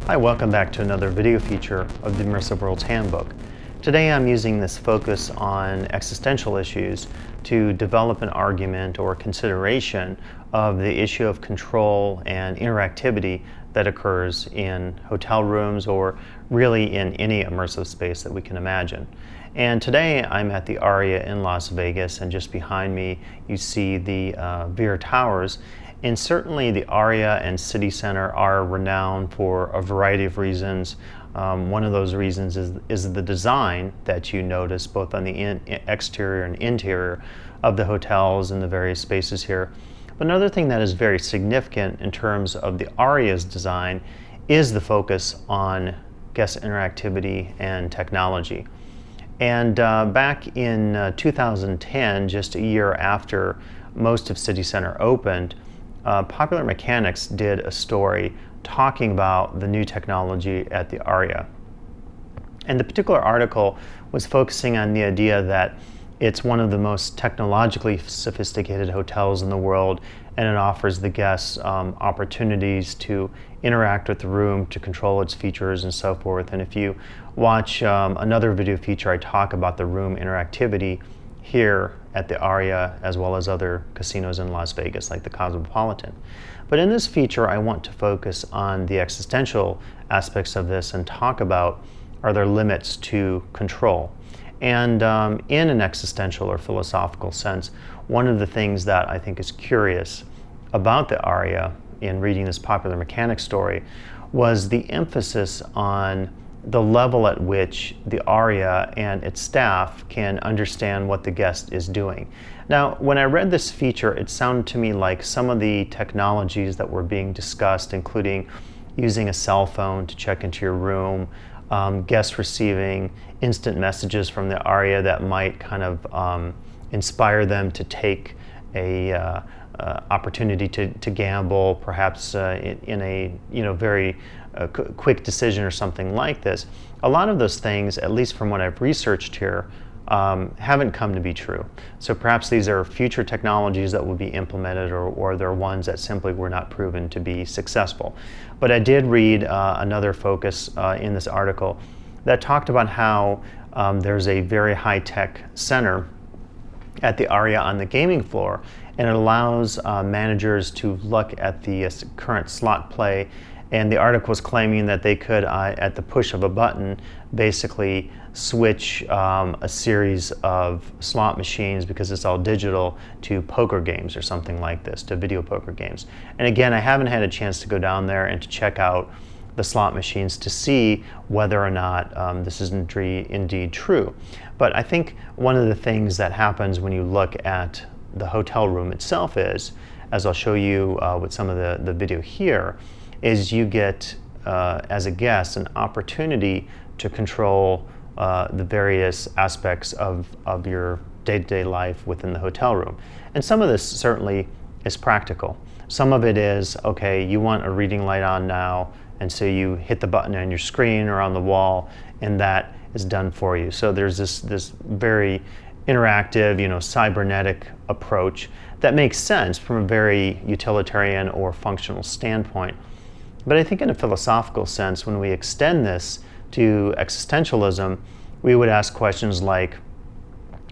Hi, welcome back to another video feature of the Immersive Worlds Handbook. Today I'm using this focus on existential issues to develop an argument or consideration of the issue of control and interactivity that occurs in hotel rooms or really in any immersive space that we can imagine. And today I'm at the Aria in Las Vegas, and just behind me you see the Veer Towers. And certainly the Aria and City Center are renowned for a variety of reasons. One of those reasons is the design that you notice both on the exterior and interior of the hotels and the various spaces here. But another thing that is very significant in terms of the Aria's design is the focus on guest interactivity and technology. And back in 2010, just a year after most of City Center opened, Popular Mechanics did a story talking about the new technology at the Aria. And the particular article was focusing on the idea that it's one of the most technologically sophisticated hotels in the world, and it offers the guests opportunities to interact with the room, to control its features and so forth. And if you watch another video feature, I talk about the room interactivity here at the Aria, as well as other casinos in Las Vegas, like the Cosmopolitan. But in this feature, I want to focus on the existential aspects of this and talk about, are there limits to control? And in an existential or philosophical sense, one of the things that I think is curious about the Aria in reading this Popular Mechanics story was the emphasis on the level at which the Aria and its staff can understand what the guest is doing. Now, when I read this feature, it sounded to me like some of the technologies that were being discussed, including using a cell phone to check into your room, guests receiving instant messages from the Aria that might kind of inspire them to take a opportunity to gamble, perhaps in a very quick decision or something like this. A lot of those things, at least from what I've researched here, haven't come to be true. So perhaps these are future technologies that will be implemented, or they're ones that simply were not proven to be successful. But I did read another focus in this article that talked about how there's a very high-tech center at the Aria on the gaming floor, and it allows managers to look at the current slot play. And the article was claiming that they could, at the push of a button, basically switch a series of slot machines, because it's all digital, to poker games or something like this, to video poker games. And again, I haven't had a chance to go down there and to check out the slot machines to see whether or not this is indeed true. But I think one of the things that happens when you look at the hotel room itself is, as I'll show you with some of the video here, is you get, as a guest, an opportunity to control the various aspects of your day-to-day life within the hotel room. And some of this certainly is practical. Some of it is, okay, you want a reading light on now, and so you hit the button on your screen or on the wall, and that is done for you. So there's this very interactive, cybernetic approach that makes sense from a very utilitarian or functional standpoint. But I think in a philosophical sense, when we extend this to existentialism, we would ask questions like,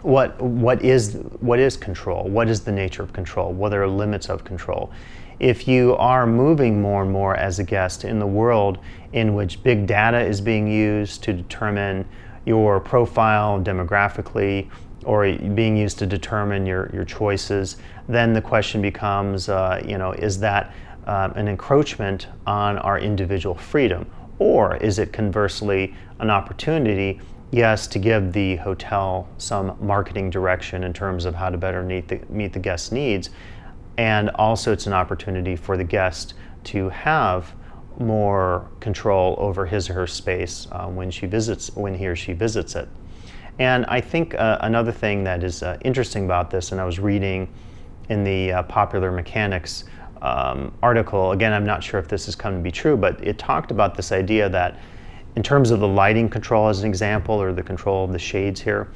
what is control? What is the nature of control? What are limits of control? If you are moving more and more as a guest in the world in which big data is being used to determine your profile demographically, or being used to determine your choices, then the question becomes, is that an encroachment on our individual freedom? Or is it conversely an opportunity, yes, to give the hotel some marketing direction in terms of how to better meet the guest's needs, and also it's an opportunity for the guest to have more control over his or her space when he or she visits it. And I think another thing that is interesting about this, and I was reading in the Popular Mechanics article, again, I'm not sure if this has come to be true, but it talked about this idea that in terms of the lighting control as an example, or the control of the shades here,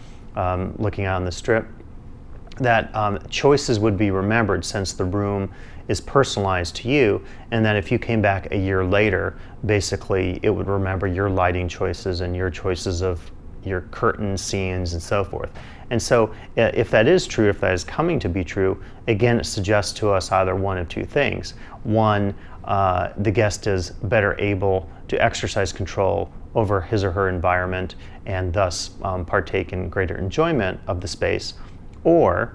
looking out on the strip, that choices would be remembered since the room is personalized to you, and that if you came back a year later, basically it would remember your lighting choices and your choices of your curtain scenes and so forth. And so if that is true, if that is coming to be true, again, it suggests to us either one of two things. One, the guest is better able to exercise control over his or her environment and thus partake in greater enjoyment of the space, or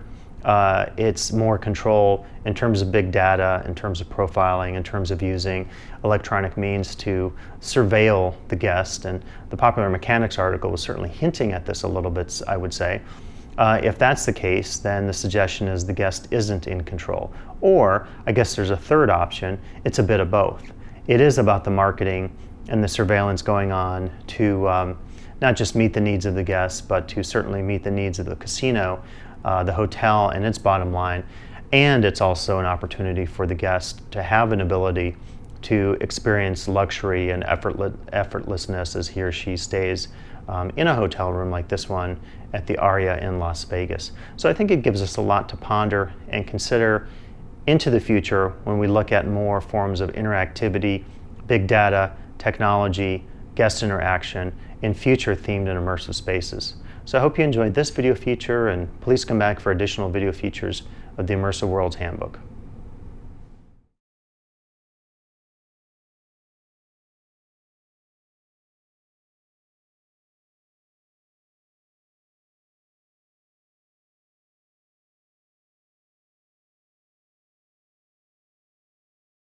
it's more control in terms of big data, in terms of profiling, in terms of using electronic means to surveil the guest. And the Popular Mechanics article was certainly hinting at this a little bit, I would say. If that's the case, then the suggestion is the guest isn't in control. Or, I guess there's a third option, it's a bit of both. It is about the marketing and the surveillance going on to not just meet the needs of the guests, but to certainly meet the needs of the casino, the hotel and its bottom line. And it's also an opportunity for the guest to have an ability to experience luxury and effortlessness as he or she stays in a hotel room like this one at the Aria in Las Vegas. So I think it gives us a lot to ponder and consider into the future when we look at more forms of interactivity, big data, technology, guest interaction in future themed and immersive spaces. So I hope you enjoyed this video feature, and please come back for additional video features of the Immersive Worlds Handbook.